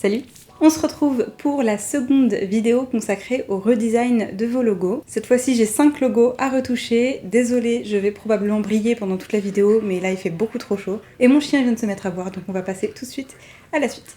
Salut! On se retrouve pour la seconde vidéo consacrée au redesign de vos logos. Cette fois-ci, j'ai 5 logos à retoucher. Désolée, je vais probablement briller pendant toute la vidéo, mais là il fait beaucoup trop chaud. Et mon chien vient de se mettre à boire, donc on va passer tout de suite à la suite.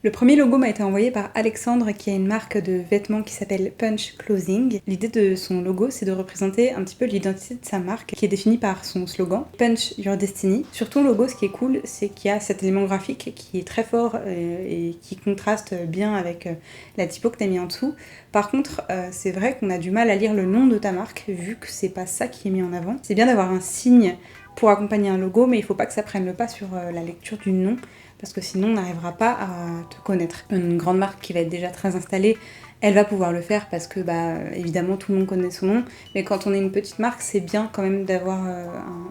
Le premier logo m'a été envoyé par Alexandre qui a une marque de vêtements qui s'appelle Punch Clothing. L'idée de son logo, c'est de représenter un petit peu l'identité de sa marque qui est définie par son slogan Punch Your Destiny. Sur ton logo, ce qui est cool, c'est qu'il y a cet élément graphique qui est très fort et qui contraste bien avec la typo que tu as mis en dessous. Par contre, c'est vrai qu'on a du mal à lire le nom de ta marque vu que c'est pas ça qui est mis en avant. C'est bien d'avoir un signe pour accompagner un logo, mais il faut pas que ça prenne le pas sur la lecture du nom, parce que sinon on n'arrivera pas à te connaître. Une grande marque qui va être déjà très installée, elle va pouvoir le faire parce que évidemment tout le monde connaît son nom, mais quand on est une petite marque, c'est bien quand même d'avoir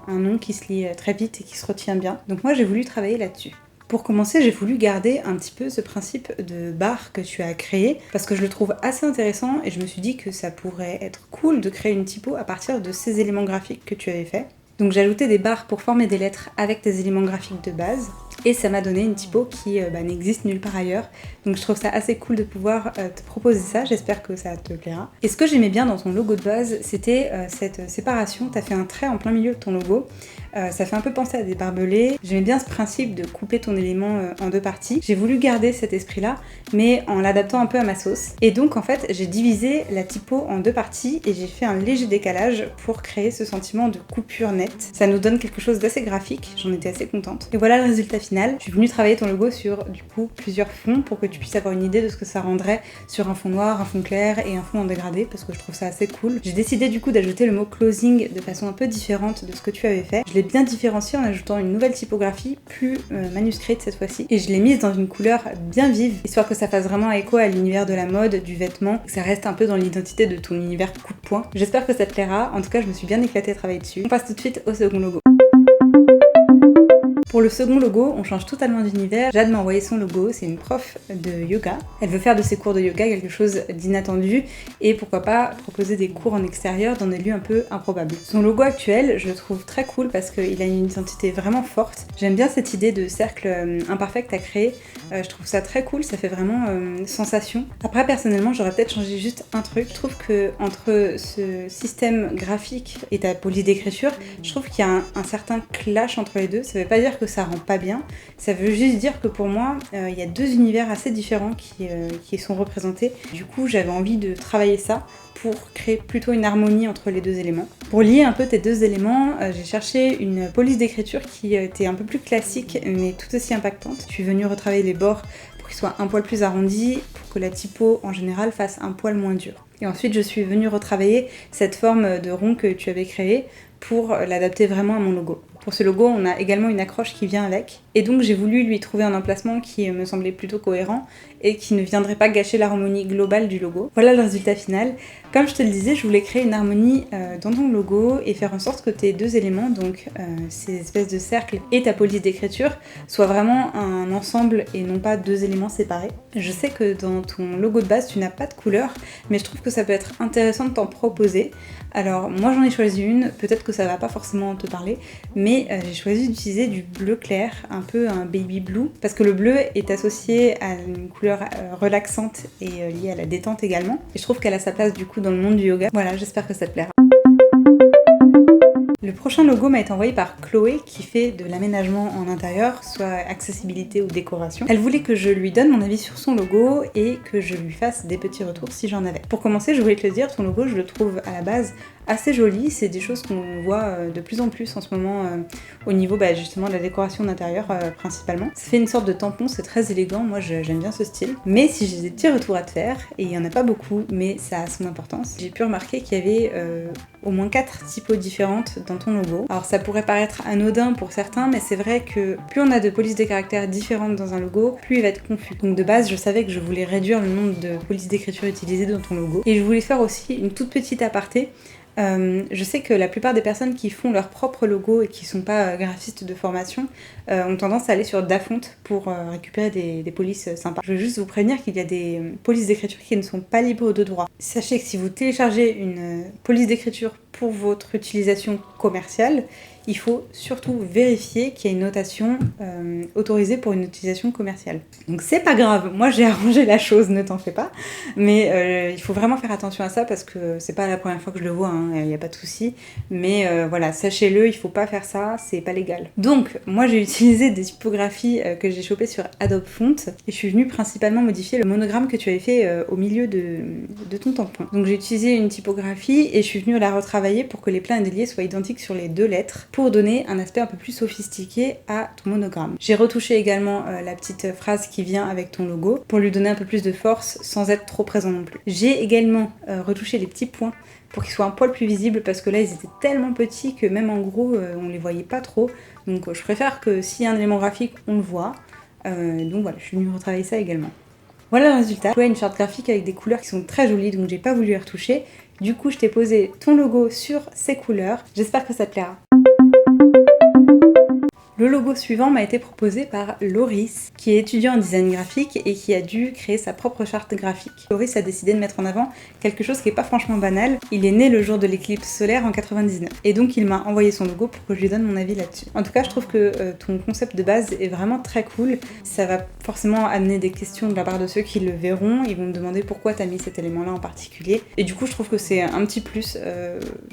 un nom qui se lit très vite et qui se retient bien. Donc moi j'ai voulu travailler là-dessus. Pour commencer, j'ai voulu garder un petit peu ce principe de barre que tu as créé parce que je le trouve assez intéressant et je me suis dit que ça pourrait être cool de créer une typo à partir de ces éléments graphiques que tu avais fait. Donc j'ai ajouté des barres pour former des lettres avec des éléments graphiques de base et ça m'a donné une typo qui n'existe nulle part ailleurs. Donc je trouve ça assez cool de pouvoir te proposer ça, j'espère que ça te plaira. Et ce que j'aimais bien dans ton logo de base, c'était cette séparation. Tu as fait un trait en plein milieu de ton logo, ça fait un peu penser à des barbelés. J'aimais bien ce principe de couper ton élément en deux parties. J'ai voulu garder cet esprit-là, mais en l'adaptant un peu à ma sauce. Et donc en fait, j'ai divisé la typo en deux parties et j'ai fait un léger décalage pour créer ce sentiment de coupure nette. Ça nous donne quelque chose d'assez graphique, j'en étais assez contente. Et voilà le résultat final. Je suis venue travailler ton logo sur du coup plusieurs fonds pour que tu puisses avoir une idée de ce que ça rendrait sur un fond noir, un fond clair et un fond en dégradé parce que je trouve ça assez cool. J'ai décidé du coup d'ajouter le mot closing de façon un peu différente de ce que tu avais fait. Je l'ai bien différencié en ajoutant une nouvelle typographie plus manuscrite cette fois-ci et je l'ai mise dans une couleur bien vive histoire que ça fasse vraiment écho à l'univers de la mode, du vêtement, que ça reste un peu dans l'identité de ton univers coup de poing. J'espère que ça te plaira, en tout cas je me suis bien éclatée à travailler dessus. On passe tout de suite au second logo. Pour le second logo, on change totalement d'univers. Jade m'a envoyé son logo, c'est une prof de yoga. Elle veut faire de ses cours de yoga quelque chose d'inattendu et pourquoi pas proposer des cours en extérieur dans des lieux un peu improbables. Son logo actuel, je le trouve très cool parce qu'il a une identité vraiment forte. J'aime bien cette idée de cercle imparfait que tu as créé. Je trouve ça très cool, ça fait vraiment sensation. Après, personnellement, j'aurais peut-être changé juste un truc. Je trouve que entre ce système graphique et ta police d'écriture, je trouve qu'il y a un certain clash entre les deux. Ça veut pas dire que ça rend pas bien, ça veut juste dire que pour moi il y a deux univers assez différents qui sont représentés. Du coup j'avais envie de travailler ça pour créer plutôt une harmonie entre les deux éléments. Pour lier un peu tes deux éléments, j'ai cherché une police d'écriture qui était un peu plus classique mais tout aussi impactante. Je suis venue retravailler les bords pour qu'ils soient un poil plus arrondis, pour que la typo en général fasse un poil moins dur. Et ensuite je suis venue retravailler cette forme de rond que tu avais créée pour l'adapter vraiment à mon logo. Pour ce logo, on a également une accroche qui vient avec. Et donc j'ai voulu lui trouver un emplacement qui me semblait plutôt cohérent et qui ne viendrait pas gâcher l'harmonie globale du logo. Voilà le résultat final. Comme je te le disais, je voulais créer une harmonie dans ton logo et faire en sorte que tes deux éléments, donc ces espèces de cercles et ta police d'écriture, soient vraiment un ensemble et non pas deux éléments séparés. Je sais que dans ton logo de base, tu n'as pas de couleur, mais je trouve que ça peut être intéressant de t'en proposer. Alors moi j'en ai choisi une, peut-être que ça va pas forcément te parler, mais j'ai choisi d'utiliser du bleu clair, un peu un baby blue, parce que le bleu est associé à une couleur relaxante et liée à la détente également. Et je trouve qu'elle a sa place du coup dans le monde du yoga. Voilà, j'espère que ça te plaira. Le prochain logo m'a été envoyé par Chloé qui fait de l'aménagement en intérieur, soit accessibilité ou décoration. Elle voulait que je lui donne mon avis sur son logo et que je lui fasse des petits retours si j'en avais. Pour commencer, je voulais te le dire, ton logo je le trouve à la base assez joli, c'est des choses qu'on voit de plus en plus en ce moment au niveau justement de la décoration d'intérieur principalement. Ça fait une sorte de tampon, c'est très élégant, moi j'aime bien ce style. Mais si j'ai des petits retours à te faire, et il n'y en a pas beaucoup, mais ça a son importance, j'ai pu remarquer qu'il y avait au moins 4 typos différentes dans ton logo. Alors ça pourrait paraître anodin pour certains, mais c'est vrai que plus on a de polices de caractères différentes dans un logo, plus il va être confus. Donc de base, je savais que je voulais réduire le nombre de polices d'écriture utilisées dans ton logo. Et je voulais faire aussi une toute petite aparté. Je sais que la plupart des personnes qui font leur propre logo et qui sont pas graphistes de formation ont tendance à aller sur Dafont pour récupérer des polices sympas. Je veux juste vous prévenir qu'il y a des polices d'écriture qui ne sont pas libres de droit. Sachez que si vous téléchargez une police d'écriture pour votre utilisation commerciale, il faut surtout vérifier qu'il y a une notation autorisée pour une utilisation commerciale. Donc c'est pas grave, moi j'ai arrangé la chose, ne t'en fais pas, mais il faut vraiment faire attention à ça parce que c'est pas la première fois que je le vois, il n'y a pas de souci, mais voilà, sachez-le, il faut pas faire ça, c'est pas légal. Donc moi j'ai utilisé des typographies que j'ai chopées sur Adobe Font et je suis venue principalement modifier le monogramme que tu avais fait au milieu de ton tampon. Donc j'ai utilisé une typographie et je suis venue la retravailler pour que les pleins et déliés soient identiques sur les 2 lettres, pour donner un aspect un peu plus sophistiqué à ton monogramme. J'ai retouché également la petite phrase qui vient avec ton logo pour lui donner un peu plus de force sans être trop présent non plus. J'ai également retouché les petits points pour qu'ils soient un poil plus visibles parce que là ils étaient tellement petits que même en gros on les voyait pas trop. Donc je préfère que s'il y a un élément graphique on le voit. Donc voilà, je suis venue retravailler ça également. Voilà le résultat. Je vois une charte graphique avec des couleurs qui sont très jolies donc j'ai pas voulu les retoucher. Du coup je t'ai posé ton logo sur ces couleurs. J'espère que ça te plaira. Le logo suivant m'a été proposé par Loris, qui est étudiant en design graphique et qui a dû créer sa propre charte graphique. Loris a décidé de mettre en avant quelque chose qui n'est pas franchement banal. Il est né le jour de l'éclipse solaire en 99. Et donc il m'a envoyé son logo pour que je lui donne mon avis là-dessus. En tout cas, je trouve que ton concept de base est vraiment très cool. Ça va forcément amener des questions de la part de ceux qui le verront. Ils vont me demander pourquoi tu as mis cet élément-là en particulier. Et du coup, je trouve que c'est un petit plus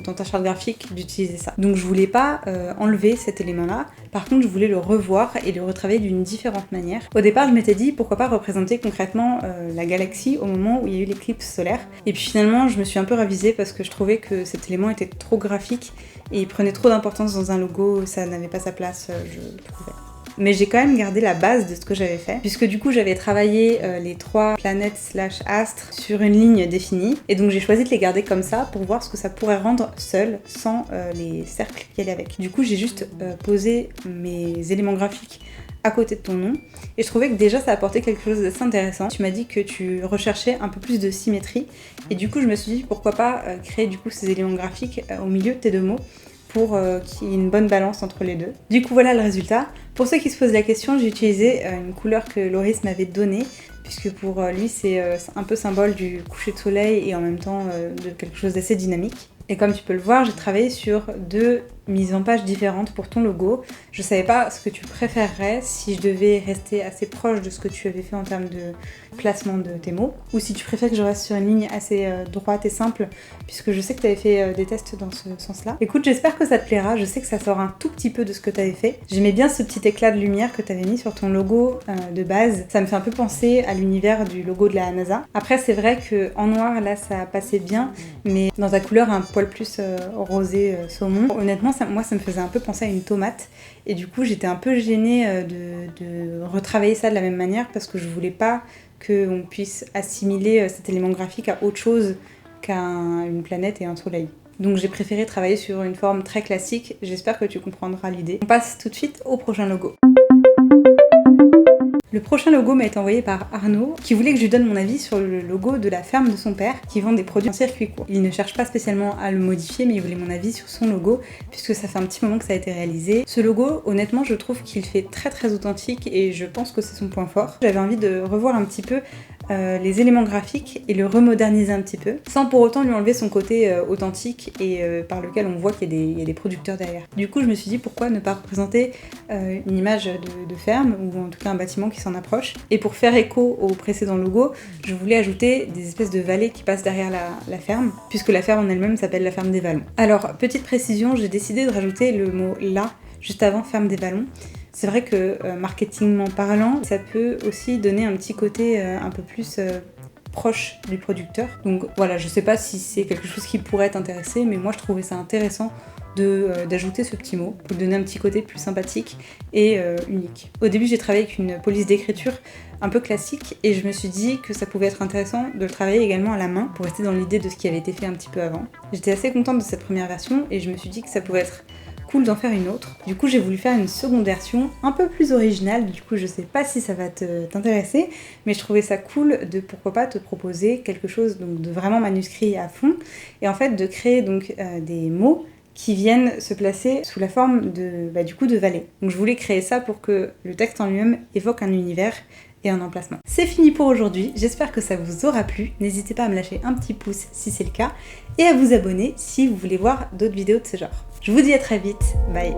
dans ta charte graphique d'utiliser ça. Donc je voulais pas enlever cet élément-là. Par contre, je voulais le revoir et le retravailler d'une différente manière. Au départ, je m'étais dit pourquoi pas représenter concrètement la galaxie au moment où il y a eu l'éclipse solaire. Et puis finalement, je me suis un peu ravisée parce que je trouvais que cet élément était trop graphique et il prenait trop d'importance dans un logo, ça n'avait pas sa place, je trouvais. Mais j'ai quand même gardé la base de ce que j'avais fait, puisque du coup j'avais travaillé les 3 planètes / astres sur une ligne définie, et donc j'ai choisi de les garder comme ça pour voir ce que ça pourrait rendre seul, sans les cercles qui allaient avec. Du coup j'ai juste posé mes éléments graphiques à côté de ton nom, et je trouvais que déjà ça apportait quelque chose d'assez intéressant. Tu m'as dit que tu recherchais un peu plus de symétrie, et du coup je me suis dit pourquoi pas créer du coup ces éléments graphiques au milieu de tes 2 mots, pour qu'il y ait une bonne balance entre les deux. Du coup voilà le résultat. Pour ceux qui se posent la question, j'ai utilisé une couleur que Loris m'avait donnée, puisque pour lui c'est un peu symbole du coucher de soleil et en même temps de quelque chose d'assez dynamique. Et comme tu peux le voir, j'ai travaillé sur 2 mises en page différentes pour ton logo. Je savais pas ce que tu préférerais, si je devais rester assez proche de ce que tu avais fait en termes de placement de tes mots, ou si tu préfères que je reste sur une ligne assez droite et simple, puisque je sais que tu avais fait des tests dans ce sens-là. Écoute, j'espère que ça te plaira, je sais que ça sort un tout petit peu de ce que tu avais fait. J'aimais bien ce petit éclat de lumière que tu avais mis sur ton logo de base. Ça me fait un peu penser à l'univers du logo de la NASA. Après, c'est vrai qu'en noir, là, ça passait bien, mais dans ta couleur un poil plus rosé saumon, honnêtement, moi ça me faisait un peu penser à une tomate et du coup j'étais un peu gênée de retravailler ça de la même manière parce que je voulais pas qu'on puisse assimiler cet élément graphique à autre chose qu'à une planète et un soleil. Donc j'ai préféré travailler sur une forme très classique, j'espère que tu comprendras l'idée. On passe tout de suite au prochain logo. Le prochain logo m'a été envoyé par Arnaud, qui voulait que je lui donne mon avis sur le logo de la ferme de son père, qui vend des produits en circuit court. Il ne cherche pas spécialement à le modifier, mais il voulait mon avis sur son logo, puisque ça fait un petit moment que ça a été réalisé. Ce logo, honnêtement, je trouve qu'il fait très très authentique, et je pense que c'est son point fort. J'avais envie de revoir un petit peu les éléments graphiques et le remoderniser un petit peu, sans pour autant lui enlever son côté authentique et par lequel on voit qu'il y a des producteurs derrière. Du coup, je me suis dit pourquoi ne pas représenter une image de ferme, ou en tout cas un bâtiment qui s'en approche. Et pour faire écho au précédent logo, je voulais ajouter des espèces de vallées qui passent derrière la ferme, puisque la ferme en elle-même s'appelle la ferme des Vallons. Alors, petite précision, j'ai décidé de rajouter le mot « la » juste avant ferme des Vallons. C'est vrai que marketingment parlant, ça peut aussi donner un petit côté un peu plus proche du producteur. Donc voilà, je sais pas si c'est quelque chose qui pourrait t'intéresser, mais moi je trouvais ça intéressant d'ajouter ce petit mot pour donner un petit côté plus sympathique et unique. Au début, j'ai travaillé avec une police d'écriture un peu classique et je me suis dit que ça pouvait être intéressant de le travailler également à la main pour rester dans l'idée de ce qui avait été fait un petit peu avant. J'étais assez contente de cette première version et je me suis dit que ça pouvait être cool d'en faire une autre. Du coup, j'ai voulu faire une seconde version un peu plus originale. Du coup, je sais pas si ça va t'intéresser, mais je trouvais ça cool de pourquoi pas te proposer quelque chose donc de vraiment manuscrit à fond et en fait de créer donc des mots qui viennent se placer sous la forme de vallées. Donc je voulais créer ça pour que le texte en lui-même évoque un univers et un emplacement. C'est fini pour aujourd'hui, j'espère que ça vous aura plu. N'hésitez pas à me lâcher un petit pouce si c'est le cas et à vous abonner si vous voulez voir d'autres vidéos de ce genre. Je vous dis à très vite, bye!